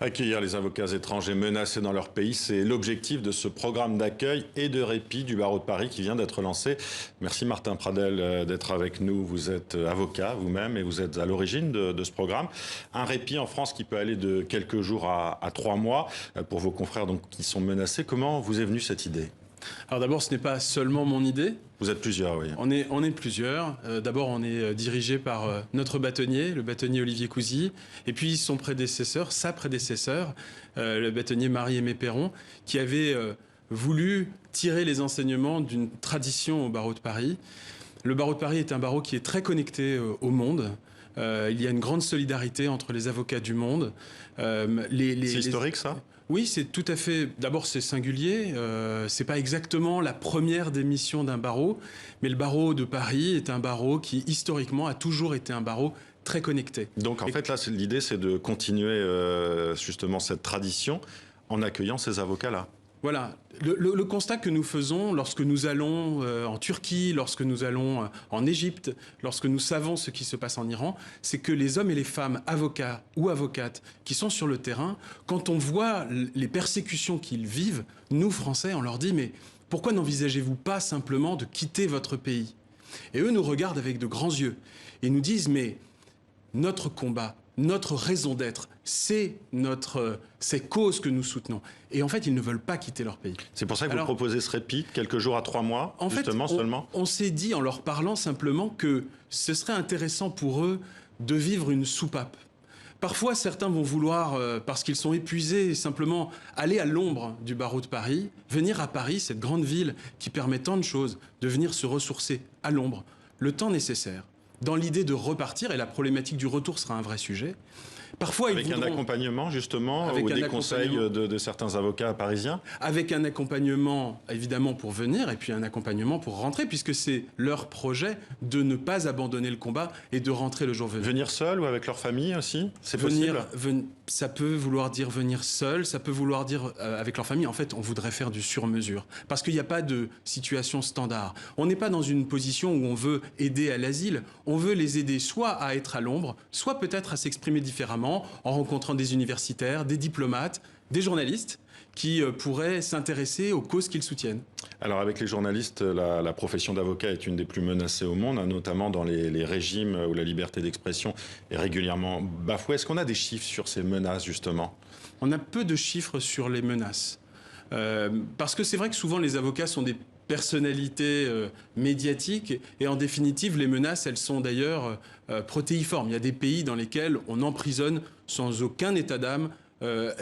Accueillir les avocats étrangers menacés dans leur pays, c'est l'objectif de ce programme d'accueil et de répit du barreau de Paris qui vient d'être lancé. Merci Martin Pradel d'être avec nous. Vous êtes avocat vous-même et vous êtes à l'origine de ce programme. Un répit en France qui peut aller de quelques jours à 3 mois pour vos confrères donc, qui sont menacés. Comment vous est venue cette idée ? Alors d'abord, ce n'est pas seulement mon idée. Vous êtes plusieurs, oui. On est plusieurs. D'abord, on est dirigé par notre bâtonnier, le bâtonnier Olivier Cousy, et puis son prédécesseur, sa prédécesseur, le bâtonnier Marie-Aimée Perron, qui avait voulu tirer les enseignements d'une tradition au barreau de Paris. Le barreau de Paris est un barreau qui est très connecté au monde. Il y a une grande solidarité entre les avocats du monde. C'est historique, ça ? Oui, c'est tout à fait. D'abord, c'est singulier. C'est pas exactement la première des missions d'un barreau, mais le barreau de Paris est un barreau qui, historiquement, a toujours été un barreau très connecté. Donc, en fait, là, l'idée, c'est de continuer justement cette tradition en accueillant ces avocats-là. Voilà. Le constat que nous faisons lorsque nous allons en Turquie, lorsque nous allons en Égypte, lorsque nous savons ce qui se passe en Iran, c'est que les hommes et les femmes avocats ou avocates qui sont sur le terrain, quand on voit les persécutions qu'ils vivent, nous, Français, on leur dit « mais pourquoi n'envisagez-vous pas simplement de quitter votre pays ?» Et eux nous regardent avec de grands yeux et nous disent « mais notre combat, notre raison d'être, c'est ces causes que nous soutenons. » Et en fait, ils ne veulent pas quitter leur pays. C'est pour ça que vous proposez ce répit, quelques jours à 3 mois, en justement, fait, seulement. On s'est dit, en leur parlant simplement, que ce serait intéressant pour eux de vivre une soupape. Parfois, certains vont vouloir, parce qu'ils sont épuisés, simplement aller à l'ombre du barreau de Paris, venir à Paris, cette grande ville qui permet tant de choses, de venir se ressourcer à l'ombre, le temps nécessaire, dans l'idée de repartir, et la problématique du retour sera un vrai sujet. Parfois, avec un accompagnement, justement, ou des conseils de certains avocats parisiens ? Avec un accompagnement, évidemment, pour venir, et puis un accompagnement pour rentrer, puisque c'est leur projet de ne pas abandonner le combat et de rentrer le jour venu. Venir seul ou avec leur famille aussi ? C'est possible ? Ça peut vouloir dire venir seul, ça peut vouloir dire avec leur famille. En fait, on voudrait faire du sur-mesure, parce qu'il n'y a pas de situation standard. On n'est pas dans une position où on veut aider à l'asile. On veut les aider soit à être à l'ombre, soit peut-être à s'exprimer différemment, en rencontrant des universitaires, des diplomates, des journalistes qui pourraient s'intéresser aux causes qu'ils soutiennent. Alors avec les journalistes, la profession d'avocat est une des plus menacées au monde, notamment dans les régimes où la liberté d'expression est régulièrement bafouée. Est-ce qu'on a des chiffres sur ces menaces, justement ? On a peu de chiffres sur les menaces. Parce que c'est vrai que souvent les avocats sont des personnalités médiatiques et en définitive les menaces elles sont d'ailleurs protéiformes. Il y a des pays dans lesquels on emprisonne sans aucun état d'âme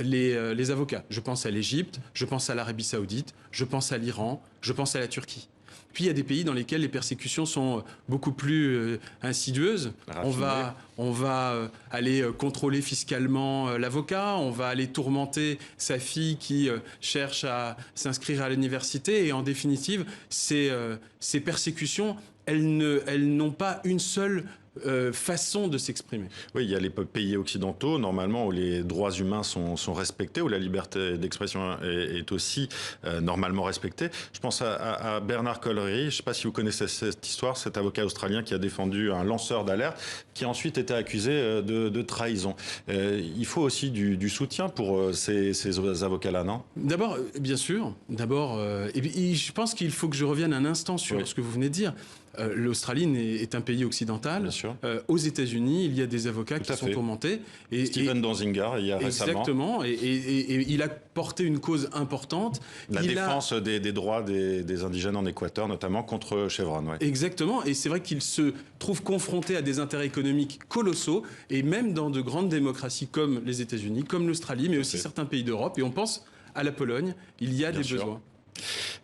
les avocats. Je pense à l'Égypte, je pense à l'Arabie Saoudite, je pense à l'Iran, je pense à la Turquie. Puis il y a des pays dans lesquels les persécutions sont beaucoup plus insidieuses. On va aller contrôler fiscalement l'avocat, on va aller tourmenter sa fille qui cherche à s'inscrire à l'université. Et en définitive, ces persécutions, elles n'ont pas une seule façon de s'exprimer. Oui, il y a les pays occidentaux, normalement, où les droits humains sont respectés, où la liberté d'expression est aussi normalement respectée. Je pense à Bernard Collery, je ne sais pas si vous connaissez cette histoire, cet avocat australien qui a défendu un lanceur d'alerte, qui a ensuite été accusé de trahison. Il faut aussi du soutien pour ces avocats-là, non ? D'abord, bien sûr. Et je pense qu'il faut que je revienne un instant sur ce que vous venez de dire. L'Australie est un pays occidental. Bien sûr. Aux États-Unis, il y a des avocats qui sont tourmentés. Stephen Donziger, il y a récemment. Exactement. Et il a porté une cause importante. La défense des droits des indigènes en Équateur, notamment contre Chevron. Ouais. Exactement. Et c'est vrai qu'il se trouve confronté à des intérêts économiques colossaux, et même dans de grandes démocraties comme les États-Unis, comme l'Australie, mais aussi certains pays d'Europe. Et on pense à la Pologne. Il y a des besoins.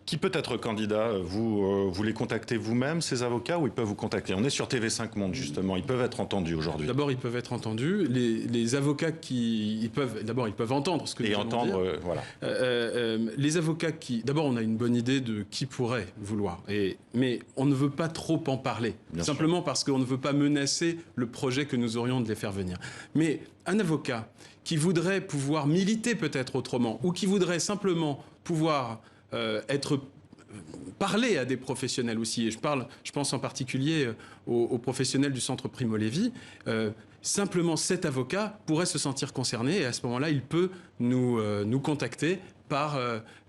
Qui peut être candidat ? Vous les contactez vous-même, ces avocats, ou ils peuvent vous contacter ? On est sur TV5 Monde, justement. Ils peuvent être entendus aujourd'hui. D'abord, ils peuvent être entendus. Les avocats ils peuvent entendre ce que nous allons dire. Voilà. Les avocats d'abord, on a une bonne idée de qui pourrait vouloir. Mais on ne veut pas trop en parler. Simplement parce qu'on ne veut pas menacer le projet que nous aurions de les faire venir. Mais un avocat qui voudrait pouvoir militer peut-être autrement, ou qui voudrait simplement pouvoir parler à des professionnels aussi, et je pense en particulier aux professionnels du centre Primo Levi, simplement cet avocat pourrait se sentir concerné et à ce moment-là, il peut nous contacter par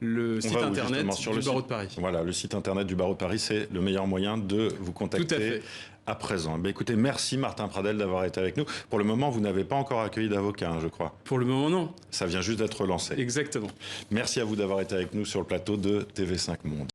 le site internet du barreau de Paris. Voilà, le site internet du barreau de Paris, c'est le meilleur moyen de vous contacter. Tout à fait. À présent. Écoutez, merci Martin Pradel d'avoir été avec nous. Pour le moment, vous n'avez pas encore accueilli d'avocat, je crois. Pour le moment, non. Ça vient juste d'être lancé. Exactement. Merci à vous d'avoir été avec nous sur le plateau de TV5 Monde.